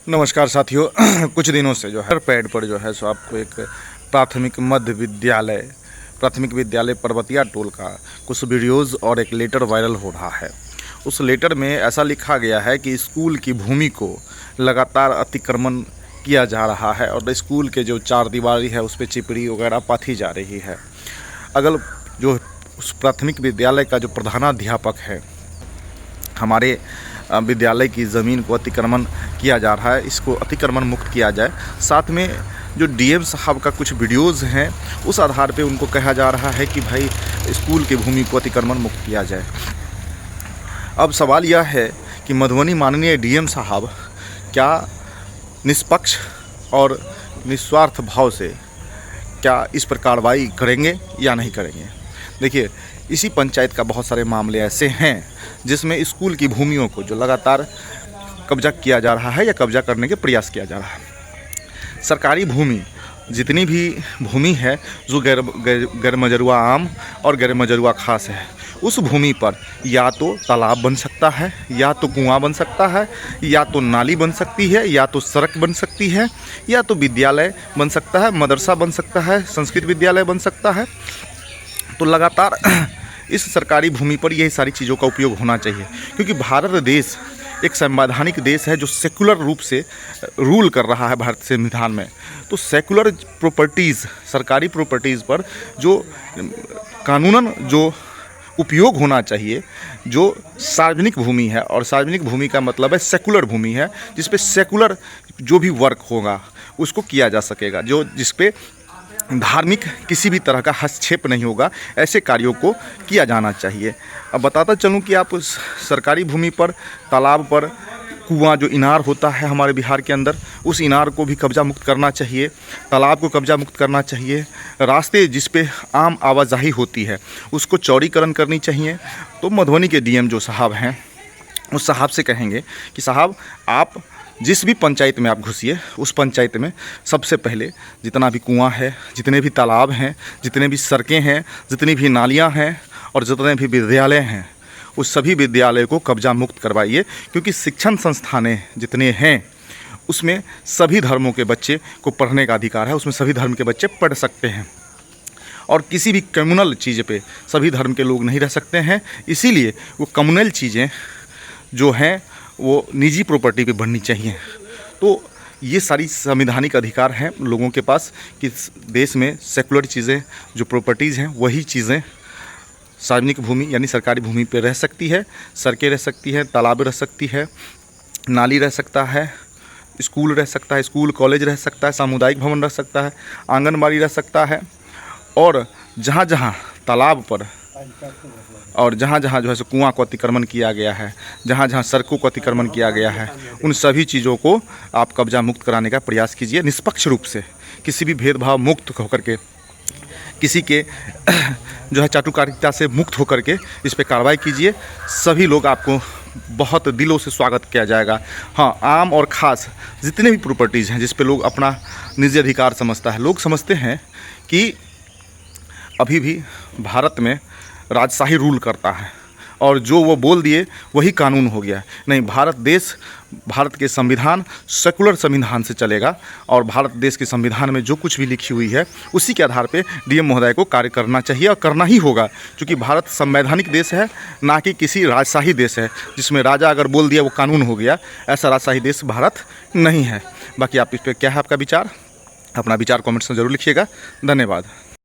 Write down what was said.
नमस्कार साथियों। कुछ दिनों से जो है पैड पर जो है सो आपको एक प्राथमिक विद्यालय पर्वतिया टोल का कुछ वीडियोस और एक लेटर वायरल हो रहा है। उस लेटर में ऐसा लिखा गया है कि स्कूल की भूमि को लगातार अतिक्रमण किया जा रहा है और स्कूल के जो चार दीवारी है उस पर चिपड़ी वगैरह पाथी जा रही है। अगर जो उस प्राथमिक विद्यालय का जो प्रधानाध्यापक है, हमारे विद्यालय की ज़मीन को अतिक्रमण किया जा रहा है, इसको अतिक्रमण मुक्त किया जाए। साथ में जो डीएम साहब का कुछ वीडियोज़ हैं उस आधार पे उनको कहा जा रहा है कि भाई स्कूल की भूमि को अतिक्रमण मुक्त किया जाए। अब सवाल यह है कि मधुबनी माननीय डीएम साहब क्या निष्पक्ष और निस्वार्थ भाव से क्या इस पर कार्रवाई करेंगे या नहीं करेंगे। देखिए, इसी पंचायत का बहुत सारे मामले ऐसे हैं जिसमें स्कूल की भूमियों को जो लगातार कब्जा किया जा रहा है या कब्जा करने के प्रयास किया जा रहा है। सरकारी भूमि जितनी भी भूमि है जो गैर मजरूआ आम और गैर मजरूआ खास है, उस भूमि पर या तो तालाब बन सकता है, या तो कुआं बन सकता है, या तो नाली बन सकती है, या तो सड़क बन सकती है, या तो विद्यालय बन सकता है, मदरसा बन सकता है, संस्कृत विद्यालय बन सकता है। तो लगातार इस सरकारी भूमि पर यही सारी चीज़ों का उपयोग होना चाहिए, क्योंकि भारत देश एक संवैधानिक देश है जो सेकुलर रूप से रूल कर रहा है भारत संविधान में। तो सेकुलर प्रॉपर्टीज़, सरकारी प्रॉपर्टीज़ पर जो कानूनन जो उपयोग होना चाहिए, जो सार्वजनिक भूमि है, और सार्वजनिक भूमि का मतलब है सेकुलर भूमि है, जिस पे सेकुलर जो भी वर्क होगा उसको किया जा सकेगा, जो जिस पे धार्मिक किसी भी तरह का हस्तक्षेप नहीं होगा, ऐसे कार्यों को किया जाना चाहिए। अब बताता चलूं कि आप उस सरकारी भूमि पर तालाब पर कुआं जो इनार होता है हमारे बिहार के अंदर, उस इनार को भी कब्जा मुक्त करना चाहिए, तालाब को कब्जा मुक्त करना चाहिए। रास्ते जिस पे आम आवाजाही होती है उसको चौड़ीकरण करनी चाहिए। तो मधुबनी के डीएम जो साहब हैं उस साहब से कहेंगे कि साहब, आप जिस भी पंचायत में आप घुसिए, उस पंचायत में सबसे पहले जितना भी कुआं है, जितने भी तालाब हैं, जितने भी सड़कें हैं, जितनी भी नालियां हैं और जितने भी विद्यालय हैं, उस सभी विद्यालय को कब्जा मुक्त करवाइए। क्योंकि शिक्षण संस्थानें जितने हैं उसमें सभी धर्मों के बच्चे को पढ़ने का अधिकार है, उसमें सभी धर्म के बच्चे पढ़ सकते हैं और किसी भी कम्युनल चीज़ पे सभी धर्म के लोग नहीं रह सकते हैं। इसीलिए वो कम्युनल चीज़ें जो हैं वो निजी प्रॉपर्टी पे बननी चाहिए। तो ये सारी संवैधानिक अधिकार हैं लोगों के पास कि देश में सेकुलर चीज़ें जो प्रॉपर्टीज़ हैं वही चीज़ें सार्वजनिक भूमि यानी सरकारी भूमि पे रह सकती है। सड़कें रह सकती है, तालाब रह सकती है, नाली रह सकता है, स्कूल रह सकता है, स्कूल कॉलेज रह सकता है, सामुदायिक भवन रह सकता है, आंगनबाड़ी रह सकता है। और जहाँ जहाँ तालाब पर और जहाँ जहाँ जो है सो कुआं को अतिक्रमण किया गया है, जहाँ जहाँ सड़कों को अतिक्रमण किया गया है, उन सभी चीज़ों को आप कब्जा मुक्त कराने का प्रयास कीजिए। निष्पक्ष रूप से, किसी भी भेदभाव मुक्त होकर के, किसी के जो है चाटुकारिता से मुक्त होकर के इस पे कार्रवाई कीजिए। सभी लोग आपको बहुत दिलों से स्वागत किया जाएगा। हाँ, आम और ख़ास जितने भी प्रॉपर्टीज़ हैं जिस पे लोग अपना निजी अधिकार समझता है, लोग समझते हैं कि अभी भी भारत में राजशाही रूल करता है और जो वो बोल दिए वही कानून हो गया। नहीं, भारत के संविधान सेकुलर संविधान से चलेगा और भारत देश के संविधान में जो कुछ भी लिखी हुई है उसी के आधार पे डीएम महोदय को कार्य करना चाहिए और करना ही होगा। क्योंकि भारत संवैधानिक देश है, ना कि किसी राजशाही देश है जिसमें राजा अगर बोल दिया वो कानून हो गया। ऐसा राजशाही देश भारत नहीं है। बाकी आप इस पर क्या है आपका विचार, अपना विचार कमेंट्स में ज़रूर लिखिएगा। धन्यवाद।